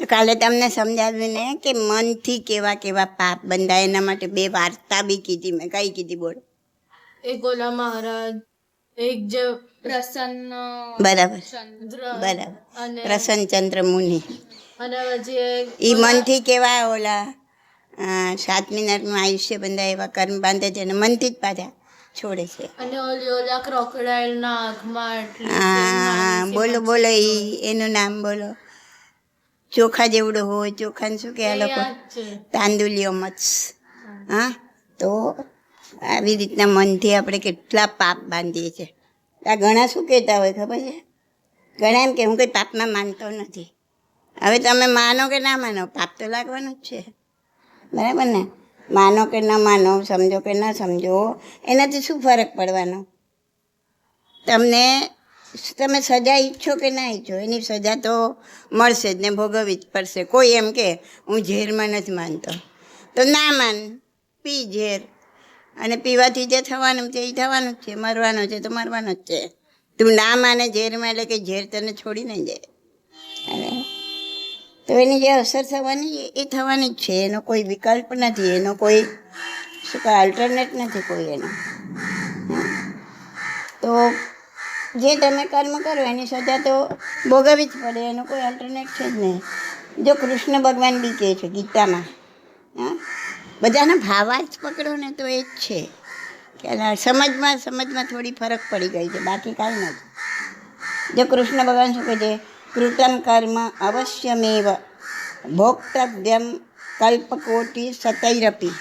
કાલે તમને સમજાવ્યું ને કે મનથી કેવા કેવા પાપ બંધાય, એના માટે 2 વાર્તા બી કીધી મેં. કઈ કીધી બોલો? એક ઓલા મહારાજ, એક જે પ્રસન્ન બરાબર ચંદ્ર બરાબર, અને પ્રસન્નચંદ્ર મુનિ. અને પછી એ મનથી કેવા ઓલા 7 મિનિટનું આયુષ્ય બંધાય એવા કર્મ બાંધે છે અને મનથી જ પાછા છોડે છે. અને ઓલા ક્રોકોડાઇલ ના આંખમાં એટલી હા બોલો બોલો, એનું નામ બોલો. ચોખા જેવડો હોય, ચોખાને શું કહે આ લોકો? તાંદુલિયો મત્સ. હા, તો આવી રીતના મનથી આપણે કેટલા પાપ બાંધીએ છીએ. આ ઘણા શું કહેતા હોય ખબર છે? ઘણા એમ કે હું કંઈ પાપમાં માનતો નથી. હવે તમે માનો કે ના માનો, પાપ તો લાગવાનું જ છે, બરાબર ને? માનો કે ન માનો, સમજો કે ન સમજો, એનાથી શું ફરક પડવાનો? તમે સજા ઈચ્છો કે ના ઈચ્છો, એની સજા તો મળશે જ ને, ભોગવવી જ પડશે. કોઈ એમ કે હું ઝેરમાં નથી માનતો, તો ના માન, પી ઝેર. અને પીવાથી જે થવાનું છે એ થવાનું જ છે, મરવાનું છે તો મરવાનું જ છે. તું ના માને ઝેરમાં, એટલે કે ઝેર તને છોડી નહીં જાય. અને તો એની જે અસર થવાની એ થવાની જ છે, એનો કોઈ વિકલ્પ નથી, એનો કોઈ શું કહે અલ્ટરનેટ નથી કોઈ એનો. તો જે તમે કર્મ કરો એની સજા તો ભોગવવી જ પડે, એનો કોઈ અલ્ટરનેટ છે જ નહીં. જો કૃષ્ણ ભગવાન બી કહે છે ગીતામાં, હા, બધાના ભાવાર્થ પકડો ને તો એ જ છે કે સમજમાં થોડી ફરક પડી ગઈ છે, બાકી કાંઈ નથી. જો કૃષ્ણ ભગવાન શું કહે છે? કૃતમ કર્મ અવશ્યમેવ ભોક્તવ્યમ કલ્પકોટી સતૈરપી.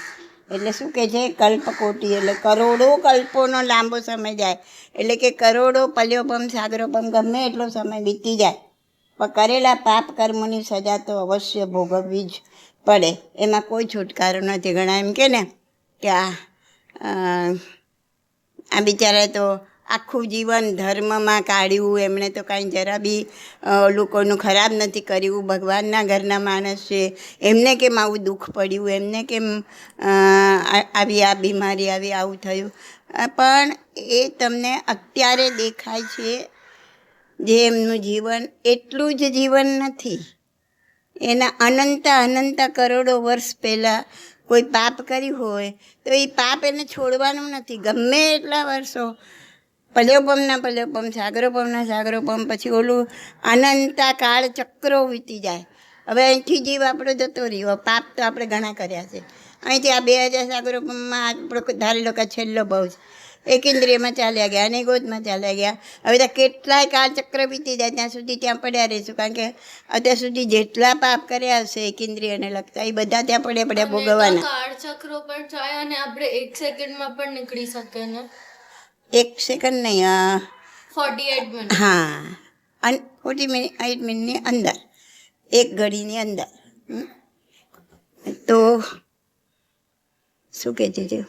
એટલે શું કહે છે? કલ્પકોટી એટલે કરોડો કલ્પોનો લાંબો સમય જાય, એટલે કે કરોડો પલ્યોપમ સાગરોપમ ગમે એટલો સમય વીતી જાય, પણ કરેલા પાપ કર્મોની સજા તો અવશ્ય ભોગવવી જ પડે, એમાં કોઈ છુટકારો નથી. ઘણા એમ કે ને કે આ બિચારા તો આખું જીવન ધર્મમાં કાઢ્યું, એમણે તો કાંઈ જરા બી લોકોનું ખરાબ નથી કર્યું, ભગવાનના ઘરના માણસ છે, એમને કેમ આવું દુઃખ પડ્યું, એમને કેમ આવી આ બીમારી આવી, આવું થયું. પણ એ તમને અત્યારે દેખાય છે, જે એમનું જીવન એટલું જ જીવન નથી. એના અનંત કરોડો વર્ષ પહેલાં કોઈ પાપ કર્યું હોય તો એ પાપ એને છોડવાનું નથી, ગમે એટલા વર્ષો પલ્યોપમ સાગરોપમના સાગરોપમ, પછી ઓલું અનંતા કાળ ચક્રો વીતી જાય. હવે અહીંથી જીવ આપણો જતો રહ્યો, પાપ તો આપણે ઘણા કર્યા છે. અહીંથી આ 2000 સાગરોપમમાં આપણો ધારી લો કે છેલ્લો બહુ છે, એક ઇન્દ્રિયમાં ચાલ્યા ગયા, અને ગોદમાં ચાલ્યા ગયા. હવે તો કેટલાય કાળ ચક્ર વીતી જાય ત્યાં સુધી ત્યાં પડ્યા રહીશું, કારણ કે અત્યાર સુધી જેટલા પાપ કર્યા હશે એક ઇન્દ્રિયને લગતા, એ બધા ત્યાં પડ્યા ભોગવવાના. કાળ ચક્રો પણ જાય અને આપણે 1 સેકન્ડમાં પણ નીકળી શકે ને? 1 સેકન્ડ નહીં, 48 મિનિટ. હા, 48 મિનિટની અંદર, 1 ઘડીની અંદર. તો શું કહેતી હતી?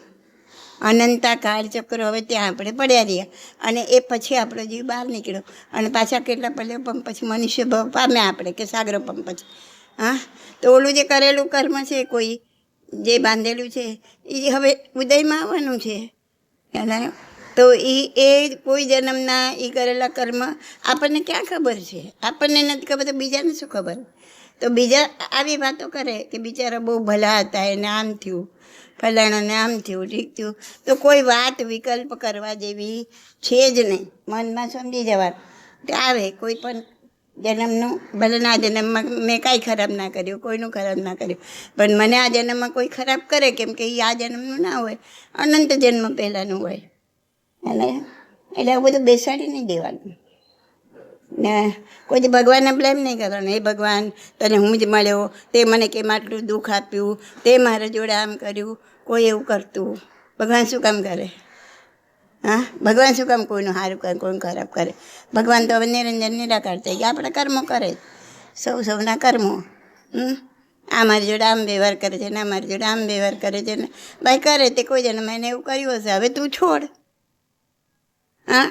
અનંતા કાળ ચક્ર, હવે ત્યાં આપણે પડ્યા રહ્યા, અને એ પછી આપણો જીવ બહાર નીકળ્યો, અને પાછા કેટલા પલ્યોપમ પછી મનુષ્ય ભાવ પામ્યા આપણે, કે સાગરોપમ પછી. હા, તો ઓલું જે કરેલું કર્મ છે, કોઈ જે બાંધેલું છે, એ હવે ઉદયમાં આવવાનું છે. તો એ કોઈ જન્મના એ કરેલા કર્મ આપણને ક્યાં ખબર છે? આપણને નથી ખબર તો બીજાને શું ખબર? તો બીજા આવી વાતો કરે કે બિચારા બહુ ભલા હતા, એને આમ થયું, ફલાણાને આમ થયું, ઠીક થયું. તો કોઈ વાત વિકલ્પ કરવા જેવી છે જ નહીં. મનમાં સમજી જવાનું કે આવે કોઈ પણ જન્મનું, ભલે ના જન્મમાં મેં કાંઈ ખરાબ ના કર્યું, કોઈનું ખરાબ ના કર્યું, પણ મને આ જન્મમાં કોઈ ખરાબ કરે, કેમ કે એ આ જન્મનું ના હોય, અનંત જન્મ પહેલાંનું હોય. એટલે આવું બધું બેસાડી નહીં દેવાનું ને કોઈ ભગવાનને બ્લેમ નહીં કરવાનો. એ ભગવાન, તને હું જ મળ્યો, તે મને કેમ આટલું દુઃખ આપ્યું, તે મારા જોડે આમ કર્યું. કોઈ એવું કરતું ભગવાન શું કામ કરે? હા, ભગવાન શું કામ કોઈનું સારું કરે, કોઈનું ખરાબ કરે? ભગવાન તો હવે નિરંજન નિરાકાર થઈ ગયા, આપણે કર્મો કરે, સૌના કર્મો. આ મારી જોડે આમ વ્યવહાર કરે છે ને, આ મારી જોડે આમ વ્યવહાર કરે છે ને, ભાઈ કરે તે કોઈ જણ એને એવું કર્યું હશે, હવે તું છોડ. હા,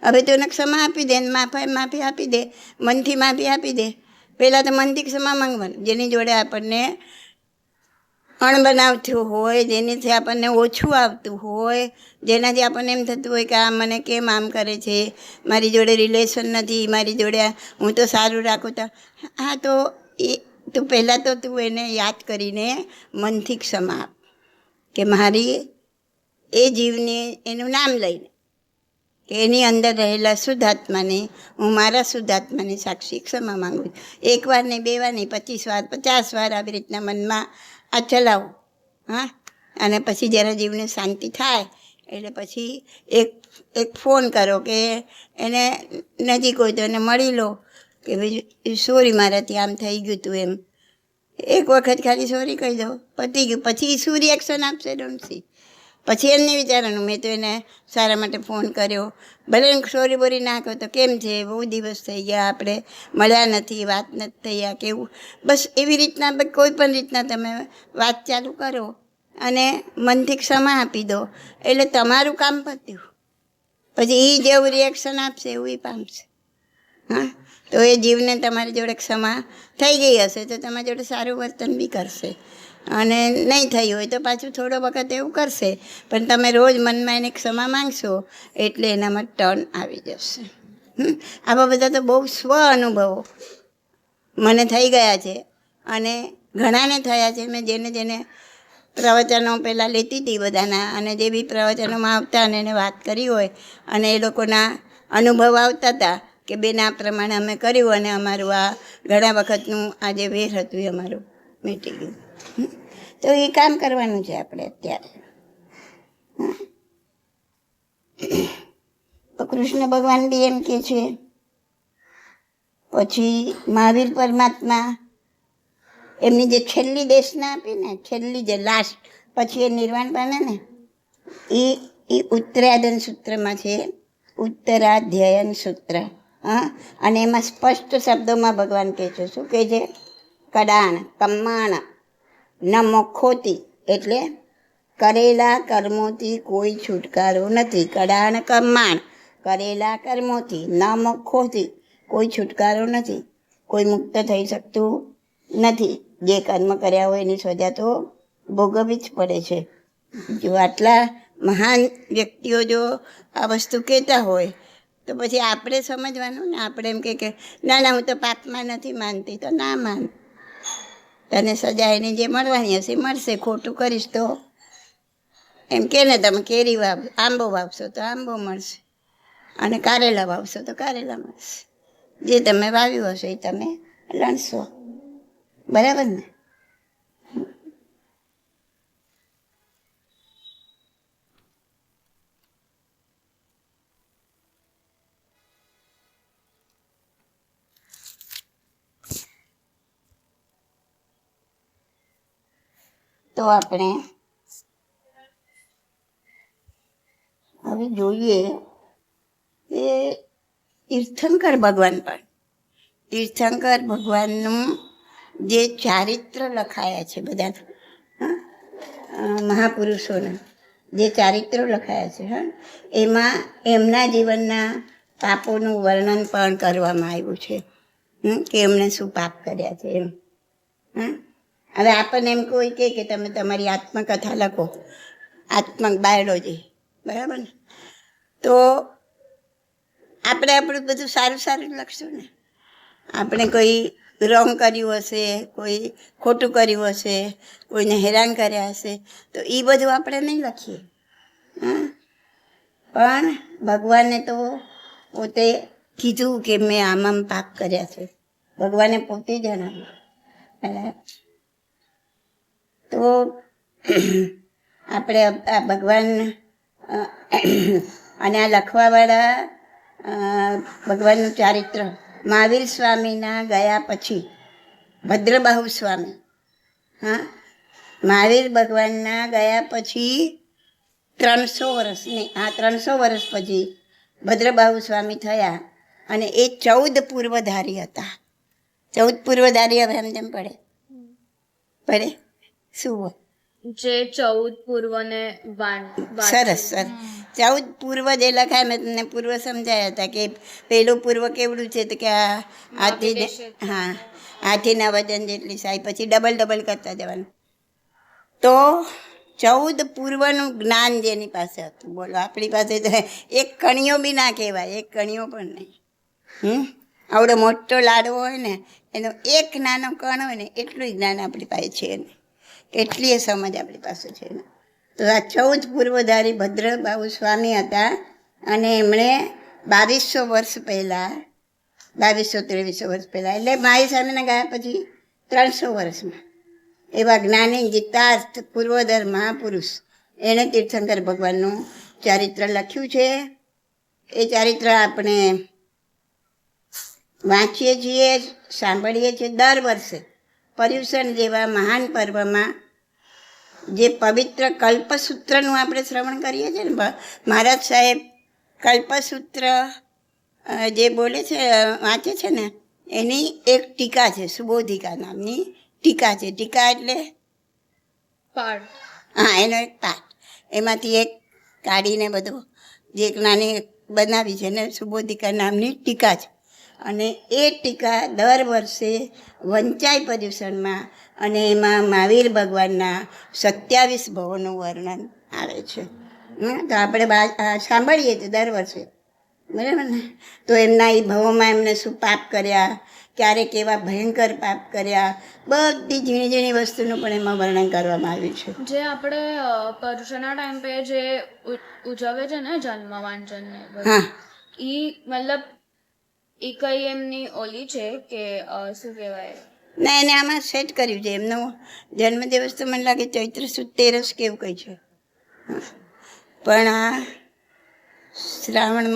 હવે તું એને ક્ષમા આપી દે, માફી આપી દે, મનથી માફી આપી દે. પહેલાં તો મનથી ક્ષમા માંગવાનું. જેની જોડે આપણને અણબનાવ થયો હોય, જેનીથી આપણને ઓછું આવતું હોય, જેનાથી આપણને એમ થતું હોય કે આ મને કેમ આમ કરે છે, મારી જોડે રિલેશન નથી, મારી જોડે હું તો સારું રાખું તો, હા, તો એ તું પહેલાં તો તું એને યાદ કરીને મનથી ક્ષમા આપ કે મારી એ જીવને એનું નામ લઈને કે એની અંદર રહેલા શુદ્ધાત્માને હું મારા શુદ્ધાત્માને સાક્ષી ક્ષમા માગું છું. 1 વાર નહીં, 2 વાર નહીં, 25 વાર, 50 વાર આવી રીતના મનમાં આ ચલાવો. હા, અને પછી જ્યારે જીવને શાંતિ થાય એટલે પછી એક ફોન કરો કે એને નજીક હોય તો એને મળી લો કે ભાઈ સોરી મારાથી આમ થઈ ગયું તું એમ. એક વખત ખાલી સોરી કહી દો, પતી ગયું. પછી શું રિએક્શન આપશે ડોન્ટ સી. પછી એમ નહીં વિચારવાનું મેં તો એને સારા માટે ફોન કર્યો, ભલે સોરી બોરી ના કહો તો કેમ છે, બહુ દિવસ થઈ ગયા, આપણે મળ્યા નથી, વાત નથી થઈ, આ કેવું. બસ એવી રીતના કોઈ પણ રીતના તમે વાત ચાલુ કરો અને મનથી ક્ષમા આપી દો એટલે તમારું કામ પત્યું. પછી એ જેવું રિએક્શન આપશે એવું એ પામશે. હા, તો એ જીવને તમારી જોડે ક્ષમા થઈ ગઈ હશે તો તમારી જોડે સારું વર્તન બી કરશે, અને નહીં થઈ હોય તો પાછું થોડો વખત એવું કરશે, પણ તમે રોજ મનમાં એને ક્ષમા માંગશો એટલે એનામાં ટર્ન આવી જશે. આવા બધા તો બહુ સ્વ અનુભવો મને થઈ ગયા છે અને ઘણાને થયા છે. મેં જેને પ્રવચનો પહેલાં લેતી હતી બધાના, અને જે બી પ્રવચનોમાં આવતા અને એને વાત કરી હોય અને એ લોકોના અનુભવ આવતા હતા કે બેન આ પ્રમાણે અમે કર્યું અને અમારું આ ઘણા વખતનું આ જે વેર હતું એ અમારું મીટી ગયું. તો એ કામ કરવાનું છે આપણે અત્યારે. તો કૃષ્ણ ભગવાન બી એમ કે છે, પછી મહાવીર પરમાત્મા એમની જે છેલ્લી દેશના આપી ને, છેલ્લી જે લાસ્ટ પછી એ નિર્વાણ પામે ને, એ ઉત્તરાધ્યયન સૂત્રમાં છે, ઉત્તરાધ્યયન સૂત્ર. હા, અને એમાં સ્પષ્ટ શબ્દોમાં ભગવાન કહે છે, શું કહે છે? કડાણ કમ્માણ ન મોખોતી, એટલે કરેલા કર્મોથી કોઈ છુટકારો નથી. કડાણ કમ્માણ, કરેલા કર્મોથી, ન મોખોથી, કોઈ છુટકારો નથી, કોઈ મુક્ત થઈ શકતું નથી. જે કર્મ કર્યા હોય એની સજા તો ભોગવવી જ પડે છે. જો આટલા મહાન વ્યક્તિઓ જો આ વસ્તુ કહેતા હોય તો પછી આપણે સમજવાનું ને. આપણે એમ કે ના હું તો પાપમાં નથી માનતી, તો ના માન, તને સજા એની જે મળવાની હશે મળશે. ખોટું કરીશ તો એમ કે ને, તમે કેરી આંબો વાવશો તો આંબો મળશે, અને કારેલા વાવશો તો કારેલા મળશે. જે તમે વાવ્યું હશે એ તમે લણશો. બરાબર ને? તો આપણે હવે જોઈએ કે તીર્થંકર ભગવાન પણ, તીર્થંકર ભગવાનનું જે ચારિત્ર લખાયા છે બધા મહાપુરુષોના જે ચારિત્રો લખાયા છે, એમાં એમના જીવનના પાપોનું વર્ણન પણ કરવામાં આવ્યું છે કે એમણે શું પાપ કર્યા છે એમ. હવે આપણને એમ કોઈ કહે કે તમે તમારી આત્મકથા લખો, બાયોલોજી, બરાબર ને? તો આપણે આપણું બધું સારું સારું લખશું ને. આપણે કોઈ રોંગ કર્યું હશે, કોઈ ખોટું કર્યું હશે, કોઈને હેરાન કર્યા હશે, તો એ બધું આપણે નહીં લખીએ. પણ ભગવાને તો પોતે કીધું કે મેં આમ પાપ કર્યા છે. ભગવાને પોતે જણાવ્યું. તો આપણે આ ભગવાન અને આ લખવાવાળા ભગવાનનું ચારિત્ર મહાવીર સ્વામીના ગયા પછી, ભદ્રબાહુ સ્વામી, મહાવીર ભગવાનના ગયા પછી 300 વર્ષ પછી ભદ્રબાહુ સ્વામી થયા, અને એ 14 પૂર્વધારી હતા. 14 પૂર્વધારી હવે એમ તેમ પડે શું હોય? જે 14 પૂર્વ ને સરસ. 14 પૂર્વ જે લખાય, મેં તમને પૂર્વ સમજાયા હતા કે પેલું પૂર્વ કેવડું છે તો કે હાથીના વજન જેટલી સાઈ, પછી ડબલ કરતા જવાનું. તો 14 પૂર્વનું જ્ઞાન જેની પાસે હતું, બોલો આપણી પાસે તો એક કણીઓ બી ના કહેવાય, એક કણીઓ પણ નહીં. આવડો મોટો લાડવો હોય ને એનો એક નાનો કણ હોય ને એટલું જ્ઞાન આપણી પાસે છે એને, એટલી સમજ આપણી પાસે છે એને. તો આ 14 પૂર્વધારી ભદ્રબાહુ સ્વામી હતા અને એમણે 2200 વર્ષ પહેલાં, 2200-2300 વર્ષ પહેલાં, એટલે મારી સામેના ગયા પછી 300 વર્ષમાં એવા જ્ઞાની ગીતાર્થ પૂર્વધર મહાપુરુષ એણે તીર્થંકર ભગવાનનું ચારિત્ર લખ્યું છે. એ ચારિત્ર આપણે વાંચીએ છીએ, સાંભળીએ છીએ દર વર્ષે પર્યુષણ જેવા મહાન પર્વમાં. જે પવિત્ર કલ્પસૂત્રનું આપણે શ્રવણ કરીએ છીએ ને, મહારાજ સાહેબ કલ્પસૂત્ર જે બોલે છે, વાંચે છે ને, એની એક ટીકા છે, સુબોધિકા નામની ટીકા છે. ટીકા એટલે પાઠ. હા, એનો એક પાઠ, એમાંથી એક કાઢીને બધું જે એક નાની બનાવી છે ને સુબોધિકા નામની ટીકા છે. અને એ ટીકા દર વર્ષે વંચાય પર્યુષણમાં, અને એમાં મહાવીર ભગવાનના 27 ભવોનું વર્ણન આવે છે. તો આપણે સાંભળીએ છીએ દર વર્ષે, બરાબર ને. તો એમના એ ભવોમાં એમને શું પાપ કર્યા, ક્યારે કેવા ભયંકર પાપ કર્યા, બધી ઝીણી ઝીણી વસ્તુનું પણ એમાં વર્ણન કરવામાં આવ્યું છે. જે આપણે પર્યુષણના ટાઈમ પે જે ઉજવે છે ને જન્મ વાંચન ને હા, ઈ મતલબ ઈ કઈ એમની ઓલી છે કે શું કહેવાય? ના, એને આમાં સેટ કર્યું છે. એમનો જન્મદિવસ તો મને લાગે ચૈત્ર સુદ 13 કે એવું કંઈ છે. પણ આ શ્રાવણ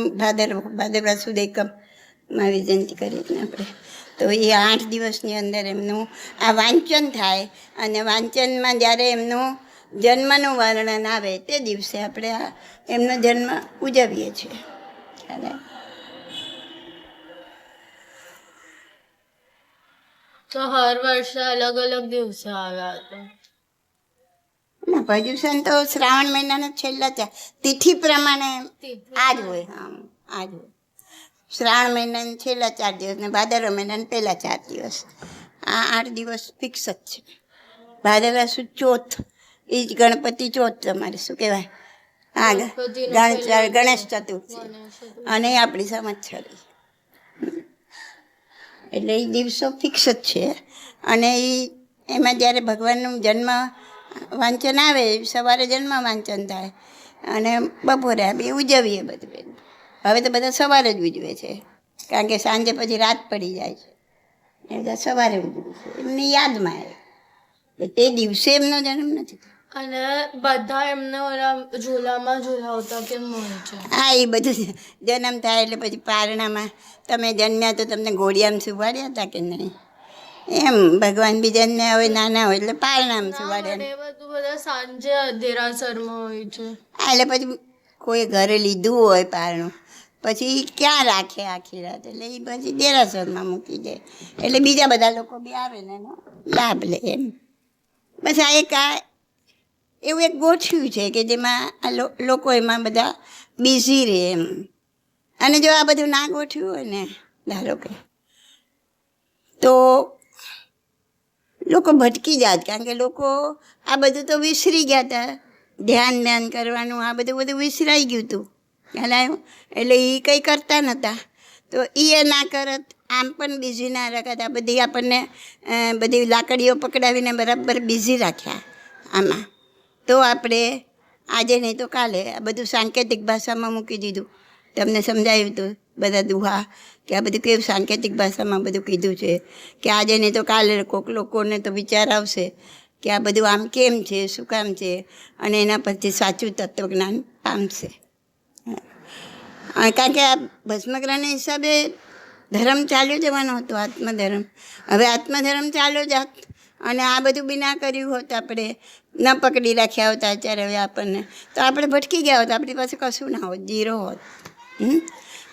ભાદરવા સુદ એકમમાં વિજયંતી કરી ને આપણે, તો એ 8 દિવસની અંદર એમનું આ વાંચન થાય. અને વાંચનમાં જ્યારે એમનું જન્મનું વર્ણન આવે તે દિવસે આપણે આ એમનો જન્મ ઉજવીએ છીએ. ખ્યાલ આવે? તો હર વર્ષે અલગ અલગ દિવસે આવ્યા હતા. ના, પર્યુષણ તો શ્રાવણ મહિનાના છેલ્લા તિથિ પ્રમાણે આ જ હોય. હા, આ જ હોય. શ્રાવણ મહિનાના છેલ્લા 4 દિવસ ને ભાદરવા મહિનાના પહેલા 4 દિવસ, આ 8 દિવસ ફિક્સ જ છે. ભાદરવા સુદ ચોથ, એ જ ગણપતિ ચોથ, તમારે શું કહેવાય, હા, ગણેશ ચતુર્થી, અને આપણી સંવત્સરી. એટલે એ દિવસો ફિક્સ જ છે. અને એમાં જ્યારે ભગવાનનું જન્મ વાંચન આવે, સવારે જન્મ વાંચન થાય અને બપોરે આપણે ઉજવીએ બધું. હવે તો બધા સવારે જ ઉજવે છે, કારણ કે સાંજે પછી રાત પડી જાય છે. એ બધા સવારે ઉજવે છે, એમની યાદમાં આવે. તે દિવસે એમનો જન્મ નથી. અને બધા એમને ઓલા ઝૂલામાં ઝૂલાવતા કેમ હોય છે? હા, એ બધું જન્મ થાય એટલે પછી પારણામાં તમે જન્મ્યા તો તમને ઘોડિયામાં સુવાડ્યા હતા કે નહીં, એમ ભગવાન બી જન્મ્યા હોય નાના હોય એટલે પારણામાં સુવાડ્યા. એ બધું બધા સાંજે દેરાસરમાં હોય છે. હા, એટલે પછી કોઈ ઘરે લીધું હોય પારણું, પછી ક્યાં રાખે આખી રાત, એટલે એ પછી દેરાસરમાં મૂકી જાય. એટલે બીજા બધા લોકો બી આવે ને એનો લાભ લે એમ. બસ આ એક એવું એક ગોઠવ્યું છે કે જેમાં આ લોકો એમાં બધા બિઝી રહે એમ. અને જો આ બધું ના ગોઠવ્યું હોય ને, ધારો કે, તો લોકો ભટકી જાત. કારણ કે લોકો આ બધું તો વિસરી ગયા હતા, ધ્યાન કરવાનું, આ બધું વિસરાઈ ગયું હતું. ખ્યાલ આવ્યો? એટલે એ કંઈ કરતા નહોતા, તો એ ના કરત, આમ પણ બિઝી ના રાખ્યા. બધી આપણને બધી લાકડીઓ પકડાવીને બરાબર બિઝી રાખ્યા આમાં. તો આપણે આજે નહીં તો કાલે આ બધું સાંકેતિક ભાષામાં મૂકી દીધું. તમને સમજાયું હતું બધા દુહા, કે આ બધું કેવું સાંકેતિક ભાષામાં બધું કીધું છે, કે આજે નહીં તો કાલે કોઈક લોકોને તો વિચાર આવશે કે આ બધું આમ કેમ છે, શું કામ છે, અને એના પરથી સાચું તત્વજ્ઞાન પામશે. કારણ કે આ ભસ્મગ્રહણના હિસાબે ધર્મ ચાલ્યો જવાનો હતો, આત્મધર્મ. હવે આત્મધર્મ ચાલ્યો જાત, અને આ બધું બી ના કર્યું હોત, આપણે ન પકડી રાખ્યા હોત અત્યારે હવે આપણને, તો આપણે ભટકી ગયા હોત, આપણી પાસે કશું ના હોત, ઝીરો હોત.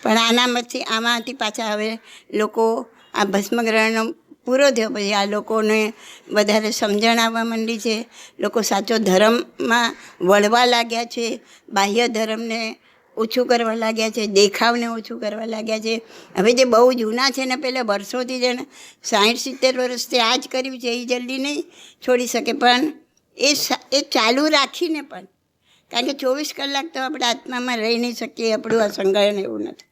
પણ આમાંથી પાછા હવે લોકો આ ભસ્મગ્રહણનો પૂરો થયો પછી આ લોકોને વધારે સમજણ આવવા માંડી છે. લોકો સાચો ધર્મમાં વળવા લાગ્યા છે, બાહ્ય ધર્મને ઓછું કરવા લાગ્યા છે, દેખાવને ઓછું કરવા લાગ્યા છે. હવે જે બહુ જૂના છે ને, પહેલાં વર્ષોથી જેને 60-70 વર્ષથી આ જ કર્યું છે, એ જલ્દી નહીં છોડી શકે. પણ એ ચાલુ રાખીને પણ, કારણ કે 24 કલાક તો આપણે આત્મામાં રહી નહીં શકીએ, આપણું આ સંગ્રહણ એવું નથી.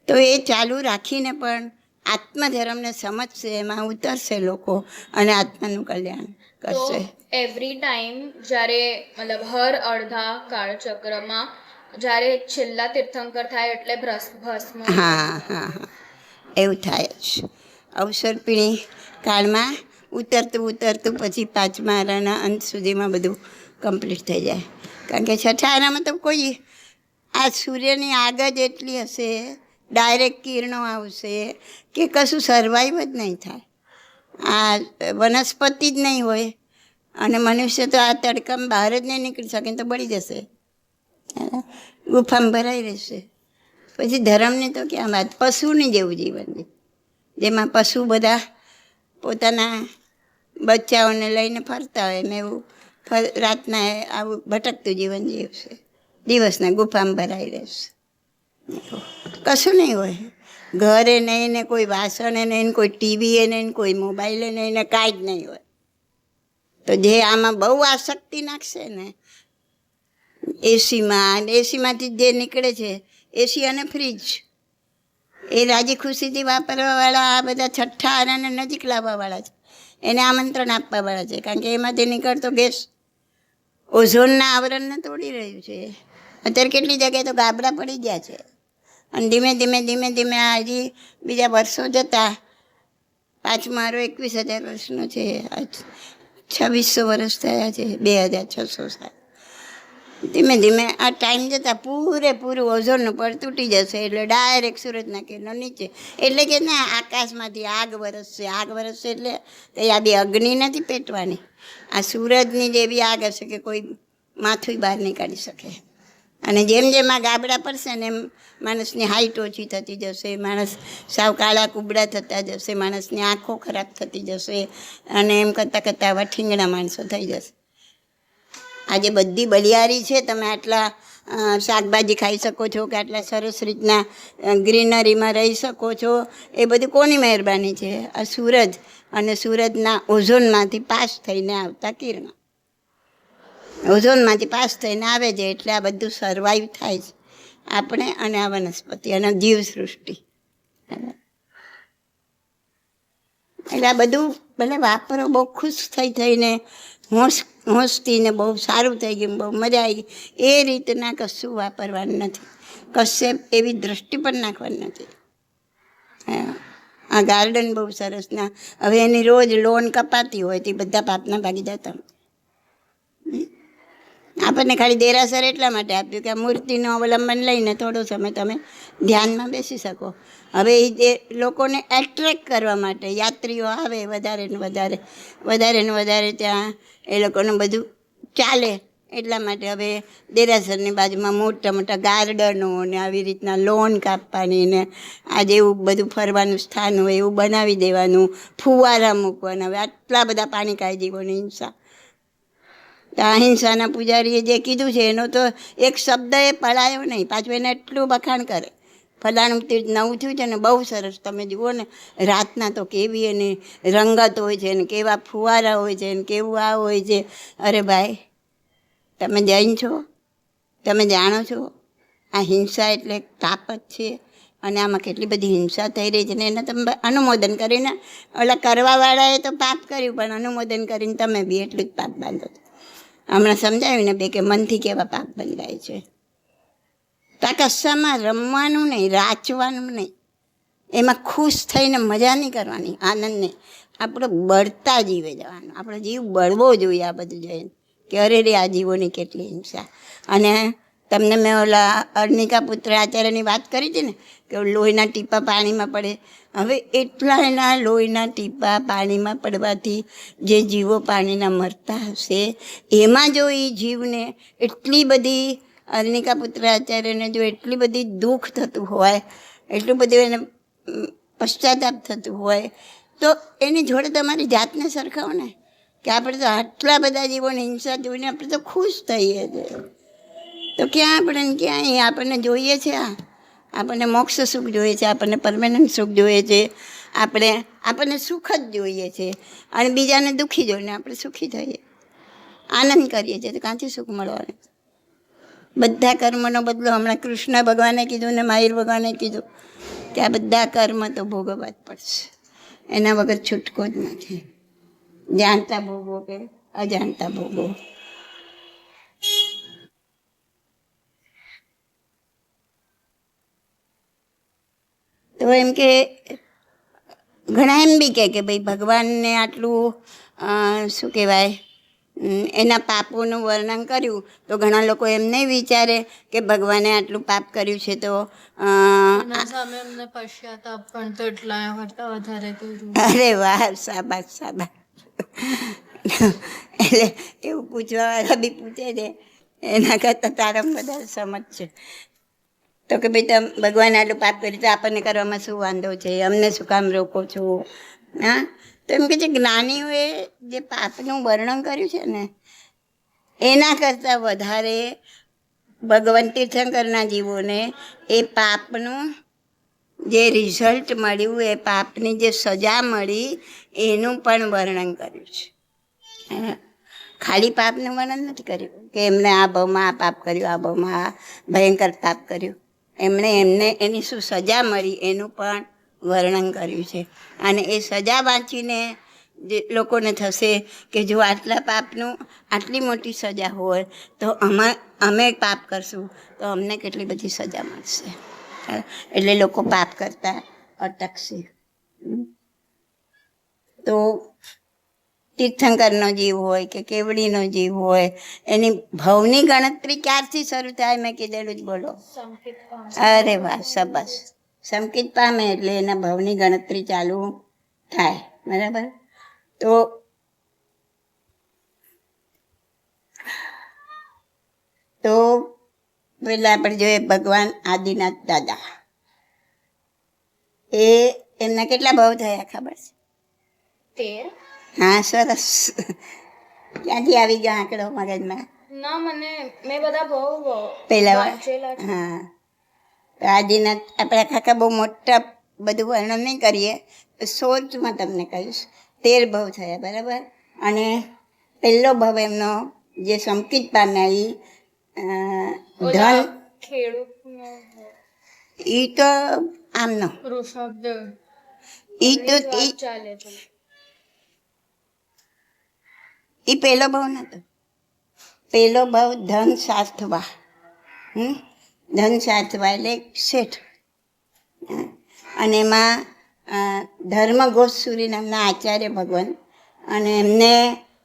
તો એ ચાલુ રાખીને પણ આત્મધર્મને સમજશે, એમાં ઉતરશે લોકો અને આત્માનું કલ્યાણ તો કરશે. એવરી ટાઈમ જ્યારે મતલબ હર અડધા કાળચક્રમાં જ્યારે છેલ્લા તીર્થંકર થાય એટલે ભસ્મ હા હા હા એવું થાય જ. અવસરપીણી કાળમાં ઉતરતું પછી પાંચમા આરાના અંત સુધીમાં બધું કમ્પ્લીટ થઈ જાય. કારણ કે છઠ્ઠા આરામાં તો કોઈ આ સૂર્યની આગ જ એટલી હશે, ડાયરેક્ટ કિરણો આવશે કે કશું સર્વાઈવ જ નહીં થાય. આ વનસ્પતિ જ નહીં હોય અને મનુષ્ય તો આ તડકામાં બહાર જ નહીં નીકળી શકે તો બળી જશે, ગુફામાં ભરાઈ રહેશે. પછી ધર્મની તો ક્યાં વાત, પશુની જેવું જીવન છે, જેમાં પશુ બધા પોતાના બચ્ચાઓને લઈને ફરતા હોય એમ એવું રાતના આવું ભટકતું જીવન જીવશે, દિવસના ગુફામાં ભરાઈ રહેશે. કશું નહીં હોય, ઘરે નહીં ને કોઈ વાસણે નહીં, કોઈ ટીવીએ નહીં, કોઈ મોબાઈલે નહીં ને કાંઈ જ નહીં હોય. તો જે આમાં બહુ આસક્તિ નાખશે ને એસીમાં, એસીમાંથી જે નીકળે છે એસી અને ફ્રીજ, એ રાજી ખુશીથી વાપરવાવાળા આ બધા છઠ્ઠા આરાને નજીક લાવવાવાળા છે, એને આમંત્રણ આપવાવાળા છે. કારણ કે એમાંથી નીકળતો ગેસ ઓઝોનના આવરણને તોડી રહ્યું છે. અત્યારે કેટલી જગ્યાએ તો ગાબડા પડી ગયા છે અને ધીમે આ હજી બીજા વર્ષો જતાં, પાંચમારો 21,000 વર્ષનો છે, 2600 વર્ષ થયા છે, 2600 સાલ. ધીમે આ ટાઈમ જતાં પૂરેપૂરું ઓઝોનનું પડ તૂટી જશે એટલે ડાયરેક્ટ સૂરજના કિરણો નીચે. એટલે કે ને આકાશમાંથી આગ વરસશે એટલે કંઈ આ બી અગ્નિ નથી પેટવાની, આ સૂરજની જેવી આગ હશે કે કોઈ માથું બહાર નહીં કાઢી શકે. અને જેમ આ ગાબડા પડશે ને એમ માણસની હાઈટ ઓછી થતી જશે, માણસ સાવ કાળા કુબડા થતા જશે, માણસની આંખો ખરાબ થતી જશે અને એમ કરતાં આવા ઠીંગણા માણસો થઈ જશે. આજે બધી બલિયારી છે, તમે આટલા શાકભાજી ખાઈ શકો છો કે આટલા સરસ રીતના ગ્રીનરીમાં રહી શકો છો, એ બધી કોની મહેરબાની છે? આ સૂરજ અને સૂરજના ઓઝોનમાંથી પાસ થઈને આવતા કિરણો, ઓઝોનમાંથી પાસ થઈને આવે છે એટલે આ બધું સર્વાઈવ થાય છે, આપણે અને આ વનસ્પતિ અને જીવસૃષ્ટિ. એટલે આ બધું ભલે વાપરો, બહુ ખુશ થઈને હોંશથી ને બહુ સારું થઈ ગયું, બહુ મજા આવી ગઈ, એ રીતના કશું વાપરવાનું નથી, કશે એવી દૃષ્ટિ પણ નાખવાની નથી. આ ગાર્ડન બહુ સરસ ના, હવે એની રોજ લોન કપાતી હોય તે બધા પાપના ભાગી જતા. આપણને ખાલી દેરાસર એટલા માટે આપ્યું કે આ મૂર્તિનું અવલંબન લઈને થોડો સમય તમે ધ્યાનમાં બેસી શકો. હવે એ લોકોને એટ્રેક્ટ કરવા માટે યાત્રીઓ આવે વધારે ને વધારે ત્યાં એ લોકોનું બધું ચાલે એટલા માટે હવે દેરાસરની બાજુમાં મોટા ગાર્ડનો ને આવી રીતના લોન કાપવાની ને આ જેવું બધું ફરવાનું સ્થાન હોય એવું બનાવી દેવાનું, ફુવારા મૂકવાના. હવે આટલા બધા પાણી કાઢી જીવોની હિંસા, અહિંસાના પૂજારીએ જે કીધું છે એનો તો એક શબ્દ એ પડાયો નહીં, પાછું એને એટલું વખાણ કરે, ફલાણું તીર્થ નવું થયું છે ને બહુ સરસ, તમે જુઓ ને રાતના તો કેવી એની રંગત હોય છે ને કેવા ફુવારા હોય છે ને કેવું આ હોય છે. અરે ભાઈ, તમે જૈન છો, તમે જાણો છો આ હિંસા એટલે પાપ જ છે અને આમાં કેટલી બધી હિંસા થઈ રહી છે ને એને તમે અનુમોદન કરીને, ઓલા કરવાવાળાએ તો પાપ કર્યું પણ અનુમોદન કરીને તમે બી એટલું જ પાપ બાંધો. હમણાં સમજાવ્યું ને બે કે મનથી કેવા પાપ બંધાય છે. તો કશામાં રમવાનું નહીં, રાચવાનું નહીં, એમાં ખુશ થઈને મજા નહીં કરવાની, આનંદ નહીં, આપણે બળતા જીવે જવાનું, આપણો જીવ બળવો જોઈએ. આ બધું જોઈને કે અરે રે આ જીવોની કેટલી હિંસા. અને તમને મેં ઓલા અર્ણિકા પુત્ર આચાર્યની વાત કરી હતી ને કે લોહીના ટીપા પાણીમાં પડે. હવે એટલા એના લોહીના ટીપા પાણીમાં પડવાથી જે જીવો પાણીના મરતા હશે, એમાં જો એ જીવને એટલી બધી, અર્ણિકા પુત્ર આચાર્યને જો એટલી બધી દુઃખ થતું હોય, એટલું બધું એને પશ્ચાતાપ થતું હોય, તો એની જોડે તમારી જાતને સરખાવો ને કે આપણે તો આટલા બધા જીવોની હિંસા જોઈને આપણે તો ખુશ થઈએ છીએ. તો ક્યાં આપણને જોઈએ છે, આપણને મોક્ષ સુખ જોઈએ છે, આપણને પરમેનન્ટ સુખ જોઈએ છે, આપણને સુખ જ જોઈએ છે અને બીજાને દુઃખી જોઈને આપણે સુખી થઈએ, આનંદ કરીએ છીએ. તો ક્યાંથી સુખ મળવાનું? બધા કર્મનો બદલો હમણાં કૃષ્ણ ભગવાને કીધું ને મહાવીર ભગવાને કીધું કે આ બધા કર્મ તો ભોગવવા જ પડશે, એના વગર છૂટકો જ નથી. જાણતા ભોગવો કે અજાણતા ભોગવો. તો એમ કે ઘણા એમ બી કે ભાઈ ભગવાનને આટલું શું કહેવાય એના પાપોનું વર્ણન કર્યું તો ઘણા લોકો એમ નહીં વિચારે કે ભગવાને આટલું પાપ કર્યું છે તો પશ્ચાતાપ પણ તો એટલા કરતા વધારે કર્યું. અરે વાહ, શાબાશ શાબાશ. એટલે એવું પૂછવાવાળા બી પૂછે ને એના કરતાં તારા બધા સમજ છે. તો કે ભાઈ તમે ભગવાન આટલું પાપ કર્યું તો આપણને કરવામાં શું વાંધો છે, અમને શું કામ રોકો છો? હા, તો એમ કે છે જ્ઞાનીઓએ જે પાપનું વર્ણન કર્યું છે ને એના કરતાં વધારે ભગવાન તીર્થંકરના જીવોને એ પાપનું જે રિઝલ્ટ મળ્યું, એ પાપની જે સજા મળી એનું પણ વર્ણન કર્યું છે. ખાલી પાપનું વર્ણન નથી કર્યું કે એમને આ ભાવમાં આ પાપ કર્યું, આ ભાવમાં આ ભયંકર પાપ કર્યું. એમને એની શું સજા મળી એનું પણ વર્ણન કર્યું છે. અને એ સજા વાંચીને જે લોકોને થશે કે જો આટલા પાપનું આટલી મોટી સજા હોય તો અમે પાપ કરશું તો અમને કેટલી બધી સજા મળશે. એટલે લોકો પાપ કરતા અટકશે. તો તીર્થંકરનો જીવ હોય કે કેવડીનો જીવ હોય એની ભવની ગણતરી ક્યારથી શરૂ થાય? મેં કીધેલું જ બોલો. અરે વાહ, શાબાશ. સંકિત પામે એટલે એના ભવની ગણતરી ચાલુ થાય. બરાબર. તો પહેલાં આપણે જોઈએ ભગવાન આદિનાથ દાદા. એમના કેટલા ભાવ થયા ખબર છે? 13. હા, સરસ. ક્યાંથી આવી ગયો આંકડો મગજમાં? ના, મેં બધા બહુ પહેલા વાંચેલા છે. હા, તો આદિનાથ આપણે કાકા બહુ મોટા બધું વર્ણન નહીં કરીએ, શોર્ટમાં તમને કહીશ. 13 ભાવ થયા, બરાબર. અને પહેલો ભાવ એમનો જે સંકિત પામ્યા ધન, ખેડૂતનો એ તો આમનો ઋષભદેવ. એ તો ચાલે છે. એ પહેલો ભાવ નહોતો. પહેલો ભાવ ધન સાર્થવા. ધન સાર્થવા એટલે શેઠ. અને એમાં ધર્મઘોષ સૂરી નામના આચાર્ય ભગવાન, અને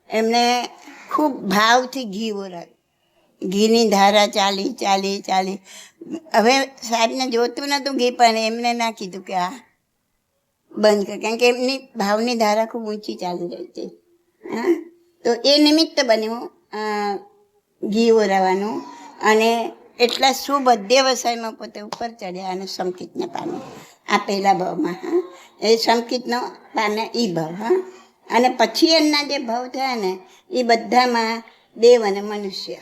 એમને ખૂબ ભાવથી ઘી ઓરાવ્યું. ઘીની ધારા ચાલી ચાલી ચાલી. હવે સાહેબને જોતું નહોતું ઘી, પણ એમને ના કીધું કે આ બંધ કર, કારણ કે એમની ભાવની ધારા ખૂબ ઊંચી ચાલી રહી હતી. હા, તો એ નિમિત્ત બન્યું ઘી ઓરાવાનું. અને એટલા શુભ અધ્યવસાયમાં પોતે ઉપર ચડ્યા અને સંકિતને પામ્યા. આ પહેલા ભાવમાં. હા, એ સંકિતનો પામ્યા એ ભાવ. હા, અને પછી એમના જે ભાવ થયા ને એ બધામાં દેવ અને મનુષ્ય,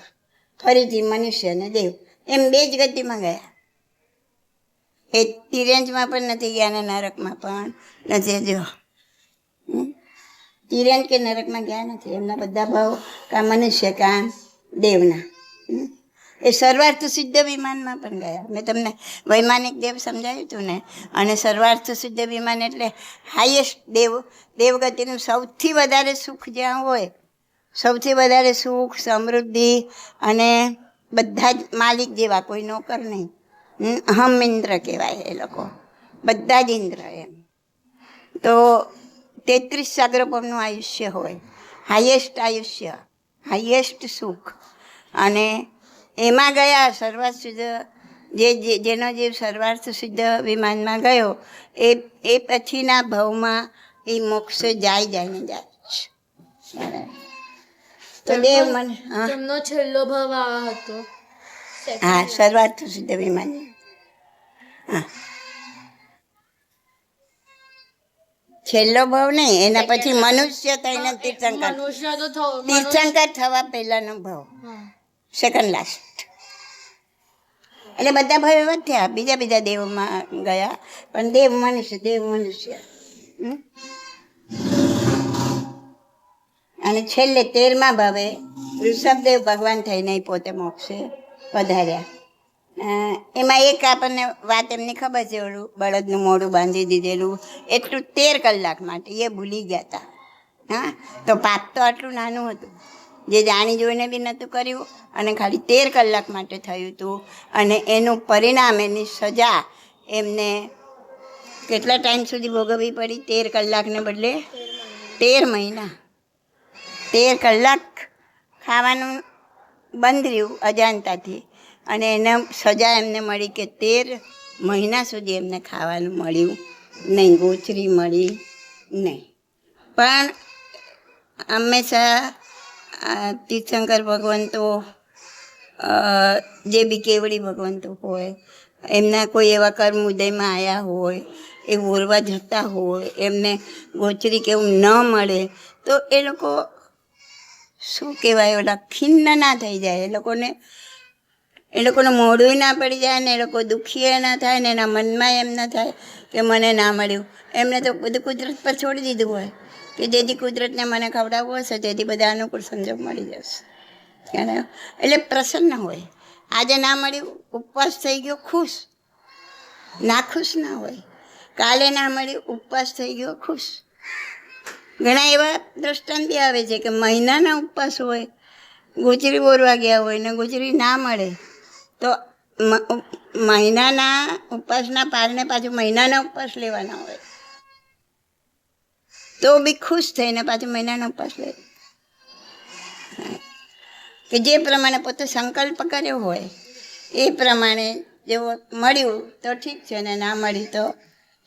ફરીથી મનુષ્ય અને દેવ, એમ 2 જ ગતિમાં ગયા. એ તિર્યંજમાં પણ નથી ગયા અને નરકમાં પણ નથી. જો તિર્યંજ કે નરકમાં ગયા નથી. એમના બધા ભાવ કાં મનુષ્ય કાં દેવના. એ સર્વાર્થ સિદ્ધ વિમાનમાં પણ ગયા. મેં તમને વૈમાનિક દેવ સમજાવ્યું હતું ને. અને સર્વાર્થ સિદ્ધ વિમાન એટલે હાઈએસ્ટ દેવગતિનું સૌથી વધારે સુખ જ્યાં હોય, સૌથી વધારે સુખ, સમૃદ્ધિ અને બધા જ માલિક જેવા, કોઈ નોકર નહીં. અહમ ઇન્દ્ર કહેવાય એ લોકો, બધા જ ઇન્દ્ર એમ. તો 33 સાગરોપમનું આયુષ્ય હોય, હાઈએસ્ટ આયુષ્ય, હાઈએસ્ટ સુખ. અને એમાં ગયા સર્વાર્થ સિદ્ધ, જેનો જીવ સર્વાર્થ સિદ્ધ વિમાનમાં ગયો એ પછીના ભાવમાં એ મોક્ષે જાય ને જાય. તો દેવ મને તેમનો છેલ્લો ભાવ આ હતો. હા, સર્વાર્થ સિદ્ધ વિમાન. હા, છેલ્લો ભાવ નહીં, એના પછી મનુષ્ય થઈને તીર્થંકર. મનુષ્ય તો થયો. તીર્થંકર થવા પહેલાનો ભાવ, સેકન્ડ લાસ્ટ. એટલે બધા ભાવ એવા જ થયા. બીજા દેવમાં ગયા, પણ દેવ મનુષ્ય. અને છેલ્લે 13મા ભાવે ઋષભદેવ ભગવાન થઈને પોતે મોક્ષે પધાર્યા. એમાં એક આપણને વાત એમની ખબર છે, ઓલું બળદનું મોઢું બાંધી દીધેલું એટલું 13 કલાક માટે એ ભૂલી ગયા હતા. હા, તો પાપ તો આટલું નાનું હતું, જે જાણી જોઈને બી નહોતું કર્યું અને ખાલી 13 કલાક માટે થયું હતું. અને એનું પરિણામ, એની સજા એમને કેટલા ટાઈમ સુધી ભોગવવી પડી? 13 કલાકને બદલે 13 મહિના. 13 કલાક ખાવાનું બંધ રહ્યું અજાણતાથી, અને એને સજા એમને મળી કે 13 મહિના સુધી એમને ખાવાનું મળ્યું નહીં, ગોચરી મળી નહીં. પણ હંમેશા તીર્થંકર ભગવંતો, જે બી કેવડી ભગવંતો હોય, એમના કોઈ એવા કર્મ ઉદયમાં આવ્યા હોય, એ ઓરવા જતા હોય, એમને ગોચરી કે એવું ન મળે તો એ લોકો શું કહેવાય, ઓલા ખિન્ન ના થઈ જાય, એ લોકોનું મોઢું ના પડી જાય ને એ લોકો દુઃખી ના થાય ને એના મનમાં એમ ના થાય કે મને ના મળ્યું. એમને તો બધું કુદરત પર છોડી દીધું હોય કે જેથી કુદરતને મને ખવડાવવું હશે તેથી બધા અનુકૂળ સંજોગ મળી જશે. એટલે પ્રસન્ન હોય. આજે ના મળ્યું, ઉપવાસ થઈ ગયો, ખુશ, ના ખુશ ના હોય. કાલે ના મળ્યું, ઉપવાસ થઈ ગયો, ખુશ. ઘણા એવા દ્રષ્ટાંત બી આવે છે કે મહિનાના ઉપવાસ હોય, ગોચરી બોરવા ગયા હોય ને ગોચરી ના મળે તો મહિનાના ઉપવાસના પારને પાછું મહિનાના ઉપવાસ લેવાના હોય, તો બી ખુશ થઈને પાછું મહિનાનો ઉપવાસ લે. કે જે પ્રમાણે પોતે સંકલ્પ કર્યો હોય એ પ્રમાણે જેવો મળ્યું તો ઠીક છે, ને ના મળ્યું તો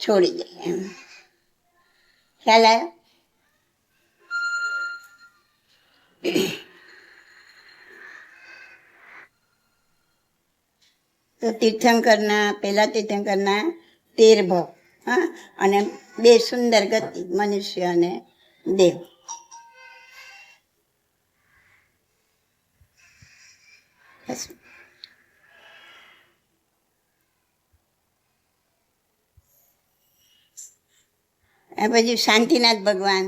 છોડી દે. એમ ખ્યાલ આવ્યો? તો પહેલા તીર્થંકરના 13 ભાવ, હા, અને 2 સુંદર ગતિ, મનુષ્ય અને દેવ. પછી શાંતિનાથ ભગવાન,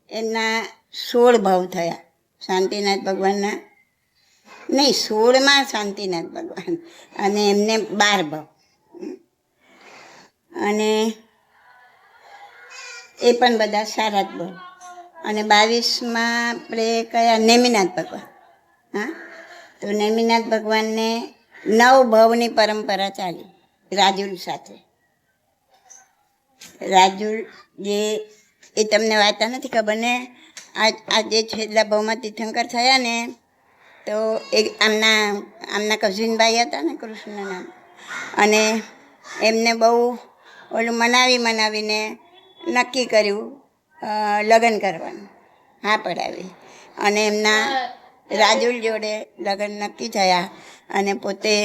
એમના 16 ભાવ થયા. શાંતિનાથ ભગવાનના નહીં, 16માં શાંતિનાથ ભગવાન, અને એમને 12 ભાવ, અને એ પણ બધા સારા જ ભાવ. અને 22માં આપણે કયા? નેમિનાથ ભગવાન. હા, તો નેમિનાથ ભગવાનને 9 ભાવની પરંપરા ચાલી રાજુલ સાથે. રાજુલ જે એ તમને વાર્તા નથી ખબર ને, આ જે છેલ્લા ભાવમાં તીર્થંકર થયા ને, તો એક આમના કઝિનભાઈ હતા ને કૃષ્ણના, અને એમને બહુ ઓલું મનાવીને નક્કી કર્યું લગ્ન કરવાનું, હા પડાવી. અને એમના રાજુલ જોડે લગ્ન નક્કી થયા, અને પોતે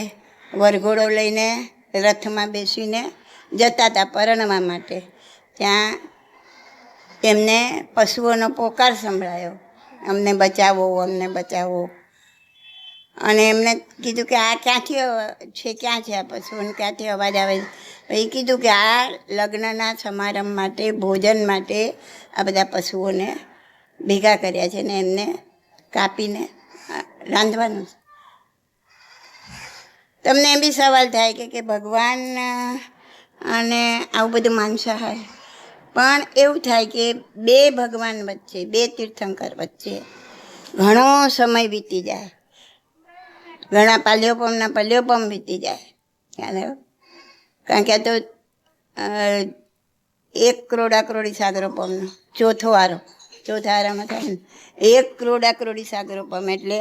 વરઘોડો લઈને રથમાં બેસીને જતા હતા પરણવા માટે. ત્યાં એમને પશુઓનો પોકાર સંભળાયો, અમને બચાવો, અમને બચાવો. અને એમને કીધું કે આ ક્યાંથી છે, ક્યાં છે આ પશુઓને, ક્યાંથી અવાજ આવે છે? એ કીધું કે આ લગ્નના સમારંભ માટે, ભોજન માટે આ બધા પશુઓને ભેગા કર્યા છે ને એમને કાપીને રાંધવાનું છે. તમને એમ બી સવાલ થાય કે ભગવાન અને આવું બધું માંસાહાર, પણ એવું થાય કે 2 ભગવાન વચ્ચે, 2 તીર્થંકર વચ્ચે ઘણો સમય વીતી જાય, ઘણા પલ્યોપમ વીતી જાય. કારણ કે આ તો 1 કરોડા કરોડી સાગરોપમનો ચોથા વારામાં થાય ને, 1 કરોડા કરોડી સાગરોપમ એટલે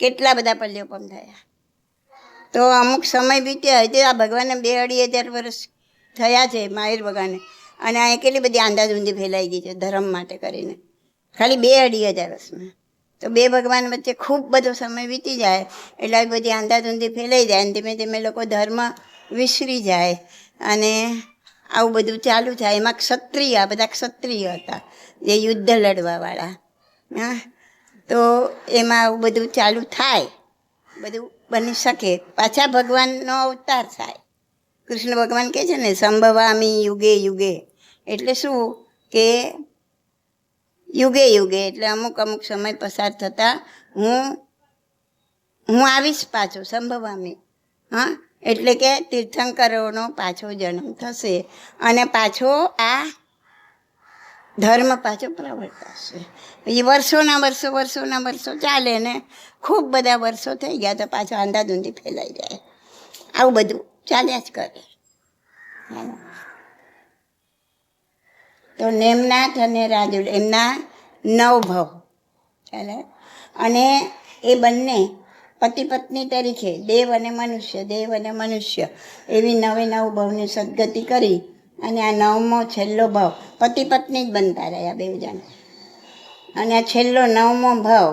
કેટલા બધા પલ્યોપમ થયા. તો અમુક સમય વીત્યા હોય તો આ ભગવાનને 2,500 વર્ષ થયા છે માહિર ભગવાનને, અને આ કેટલી બધી આંધાધૂંધી ફેલાઈ ગઈ છે ધર્મ માટે કરીને, ખાલી 2,500 વર્ષમાં. તો 2 ભગવાન વચ્ચે ખૂબ બધો સમય વીતી જાય એટલે આવી બધી આંધાધૂંધી ફેલાઈ જાય, અને ધીમે ધીમે લોકો ધર્મ વિસરી જાય, અને આવું બધું ચાલુ થાય. એમાં બધા ક્ષત્રિય હતા, જે યુદ્ધ લડવાવાળા. હા, તો એમાં આવું બધું ચાલુ થાય, બધું બની શકે. પાછા ભગવાનનો અવતાર થાય. કૃષ્ણ ભગવાન કહે છે ને, સંભવામી યુગે યુગે, એટલે શું કે યુગે યુગે એટલે અમુક સમય પસાર થતાં હું આવીશ પાછો, સંભવામી. હા, એટલે કે તીર્થંકરોનો પાછો જન્મ થશે અને પાછો આ ધર્મ પાછો પ્રવર્તાશે. પછી વર્ષોના વર્ષો ચાલે ને ખૂબ બધા વર્ષો થઈ ગયા તો પાછો આંધાધૂંધી ફેલાઈ જાય. આવું બધું ચાલ્યા જ કરે. તો નેમનાથ અને રાજુલ એમના 9 ભાવ ચાલે અને એ બંને પતિ પત્ની તરીકે દેવ અને મનુષ્ય એવી 9 ભાવની સદગતિ કરી અને આ 9મો છેલ્લો ભાવ પતિ પત્ની જ બનતા રહ્યા 2 જણ. અને આ છેલ્લો 9મો ભાવ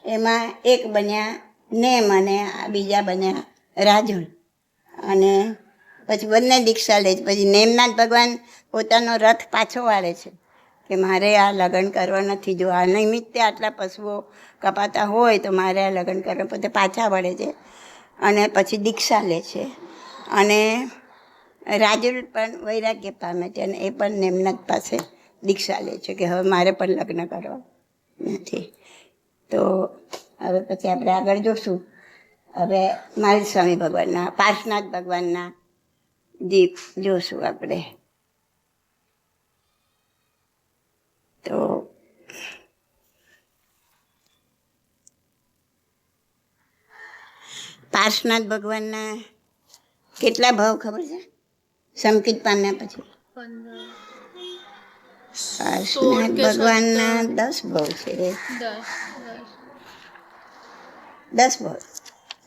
એમાં એક બન્યા નેમ અને આ બીજા બન્યા રાજુલ. અને પછી બંને દીક્ષા લે છે. પછી નેમનાથ ભગવાન પોતાનો રથ પાછો વાળે છે કે મારે આ લગ્ન કરવા નથી. જો આ નિમિત્તે આટલા પશુઓ કપાતા હોય તો મારે આ લગ્ન કરવા, પોતે પાછા વળે છે અને પછી દીક્ષા લે છે. અને રાજુલ પણ વૈરાગ્ય પામે છે અને એ પણ નેમનાથ પાસે દીક્ષા લે છે કે હવે મારે પણ લગ્ન કરવા નથી. તો હવે પછી આપણે આગળ જોશું. હવે મહાવીર સ્વામી ભગવાનના, પાર્શ્વનાથ ભગવાનના દીપ જોશું આપણે. તો પાર્શ્વનાથ ભગવાનના કેટલા ભાવ ખબર છે? સંકિત પામ્યા પછી પાર્શ્વનાથ ભગવાનના 10 ભાવ છે. 10 ભાવ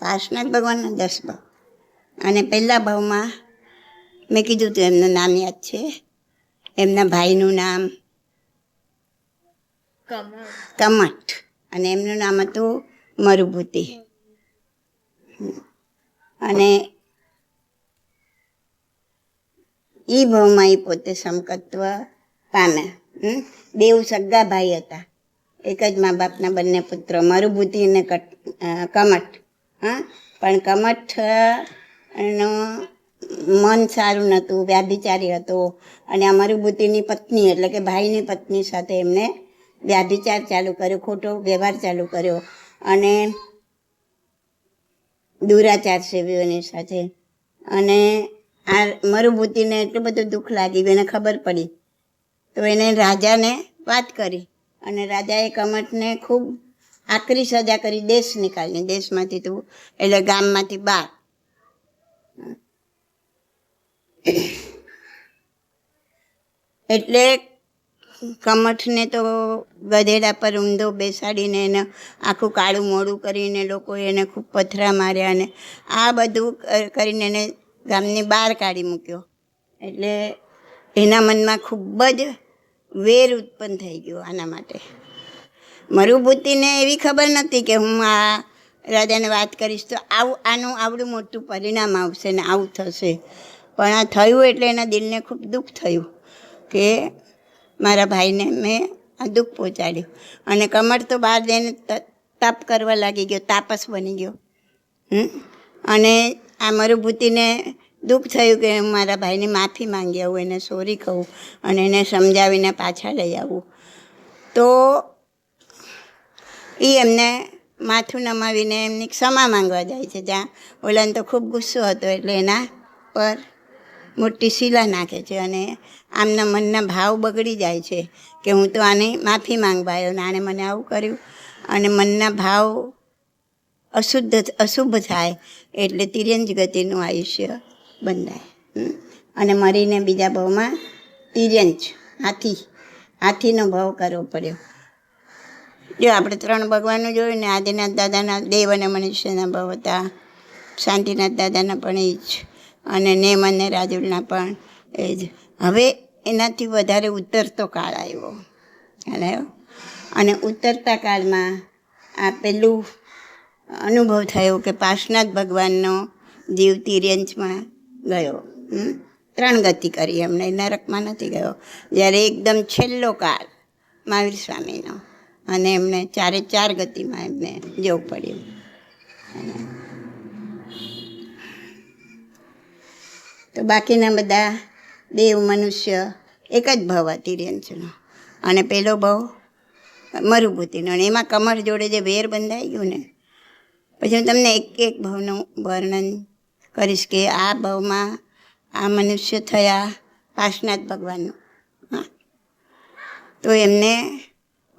પાર્શ્વનાથ ભગવાનના 10 ભાવ. અને પહેલા ભાવમાં મેં કીધું હતું એમનું નામ યાદ છે. એમના ભાઈનું નામ કમઠ અને એમનું નામ હતું મરુભૂતિ. અને એ ભાવમાં એ પોતે સમકત્વ પામ્યા. બેઉ સગા ભાઈ હતા, એક જ મા બાપના બંને પુત્રો, મરુભૂતિ અને કમઠ. પણ કમઠનું મન સારું નહોતું, વ્યાભિચારી હતો. અને આ મરુભૂતિની પત્ની એટલે કે ભાઈની પત્ની સાથે એમને વ્યાભિચાર ચાલુ કર્યો, ખોટો વ્યવહાર ચાલુ કર્યો અને દુરાચાર સેવીઓની સાથે. અને આ મરુભૂતિને એટલું બધું દુઃખ લાગી ગયું, એને ખબર પડી તો એને રાજાને વાત કરી અને રાજાએ કમઠને ખૂબ આકરી સજા કરી, દેશ નિકાલની, દેશમાંથી તું એટલે ગામમાંથી બહાર. એટલે કમઠને તો ગધેડા પર ઊંધો બેસાડીને એને આખું કાળું મોડું કરીને લોકોએ એને ખૂબ પથરા માર્યા અને આ બધું કરીને એને ગામની બહાર કાઢી મૂક્યો. એટલે એના મનમાં ખૂબ જ વેર ઉત્પન્ન થઈ ગયો આના માટે. મરુભૂતિને એવી ખબર નથી કે હું આ રાજાને વાત કરીશ તો આનું આવડું મોટું પરિણામ આવશે ને આવું થશે. પણ આ થયું એટલે એના દિલને ખૂબ દુઃખ થયું કે મારા ભાઈને મેં આ દુઃખ પહોંચાડ્યું. અને કમર તો બહાર જઈને તપ કરવા લાગી ગયો, તાપસ બની ગયો. અને આ મરુભૂતિને દુઃખ થયું કે મારા ભાઈની માફી માંગી આવું, એને સોરી કહું અને એને સમજાવીને પાછા લઈ આવું. તો એ એમને માથું નમાવીને એમની ક્ષમા માંગવા જાય છે. જ્યાં ઓલાને તો ખૂબ ગુસ્સો હતો એટલે એના પર મોટી શીલા નાખે છે અને આમના મનના ભાવ બગડી જાય છે કે હું તો આની માફી માંગવા આવ્યો ને આણે મને આવું કર્યું. અને મનના ભાવ અશુભ થાય એટલે તિર્યંજ ગતિનું આયુષ્ય બંધાય અને મરીને બીજા ભાવમાં તિર્યંજ હાથીનો ભાવ કરવો પડ્યો. જો આપણે 3 ભગવાનનું જોયું ને, આદિનાથ દાદાના દેવ અને મનુષ્યના ભાવ હતા, શાંતિનાથ દાદાના પણ એ જ, અને નેમ અને રાજુલના પણ એ જ. હવે એનાથી વધારે ઉતરતો કાળ આવ્યો અને ઉતરતા કાળમાં આ પેલું અનુભવ થયો કે પાર્શ્વનાથ ભગવાનનો જીવ તિર્યંજમાં ગયો. 3 ગતિ કરી એમણે, નરકમાં નથી ગયો. જ્યારે એકદમ છેલ્લો કાળ મહાવીર સ્વામીનો અને એમને 4 ગતિમાં એમને જવું પડ્યું. તો બાકીના બધા દેવ મનુષ્ય એક જ ભાવ તિર્યંજનો અને પેલો ભાવ મરુભૂતિનો. અને એમાં કમર જોડે જે વેર બંધાઈ ગયું ને, પછી હું તમને એક ભાવનું વર્ણન કરીશ કે આ ભાવમાં આ મનુષ્ય થયા પાર્શનાથ ભગવાનનું. હા, તો એમને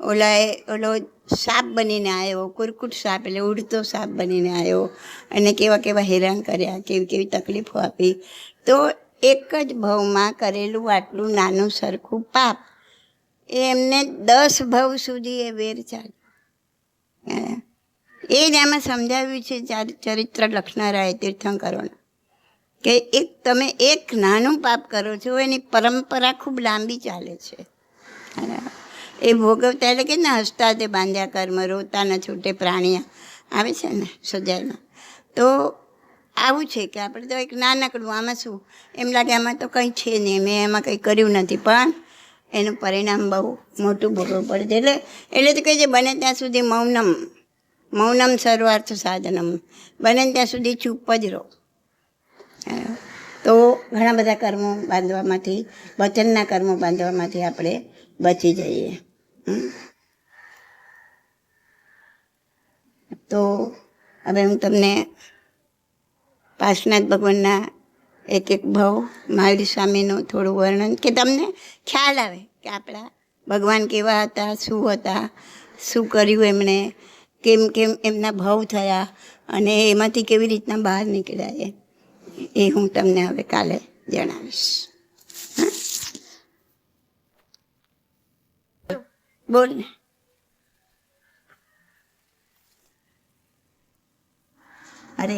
ઓલો સાપ બનીને આવ્યો, કુરકુટ સાપ એટલે ઉડતો સાપ બનીને આવ્યો, અને કેવા કેવા હેરાન કર્યા, કેવી કેવી તકલીફો આપી. તો એક જ ભાવમાં કરેલું આટલું નાનું સરખું પાપ એ એમને 10 ભાવ સુધી એ વેર ચાલ્યો. એ જ આમાં સમજાવ્યું છે ચરિત્ર લખનારાએ તીર્થંકરોને, કે તમે એક નાનું પાપ કરો છો એની પરંપરા ખૂબ લાંબી ચાલે છે. એ ભોગવતા એટલે કે ને હસતા તે બાંધ્યા કર્મ, રોતા ન છૂટે પ્રાણીયા આવે છે ને સજાયમાં. તો આવું છે કે આપણે તો એક નાનકડું આમાં શું એમ લાગે આમાં તો કંઈ છે નહીં, મેં એમાં કંઈ કર્યું નથી, પણ એનું પરિણામ બહુ મોટું ભોગવવું પડે છે. એટલે તો કહે છે બને ત્યાં સુધી મૌનમ સર્વાર્થ સાધનમ, બને ત્યાં સુધી ચૂપ જ રહો. તો ઘણા બધા કર્મો બાંધવામાંથી, વચનના કર્મો બાંધવામાંથી આપણે બચી જઈએ. તો હવે હું તમને પાર્શનાથ ભગવાનના એક ભાવ મહાવીર સ્વામીનું થોડું વર્ણન, કે તમને ખ્યાલ આવે કે આપણા ભગવાન કેવા હતા, શું કર્યું એમણે, કેમ કેમ એમના ભાવ થયા, અને એમાંથી કેવી રીતના બહાર નીકળ્યા એ હું તમને હવે કાલે જણાવીશ. બોલ ને. અરે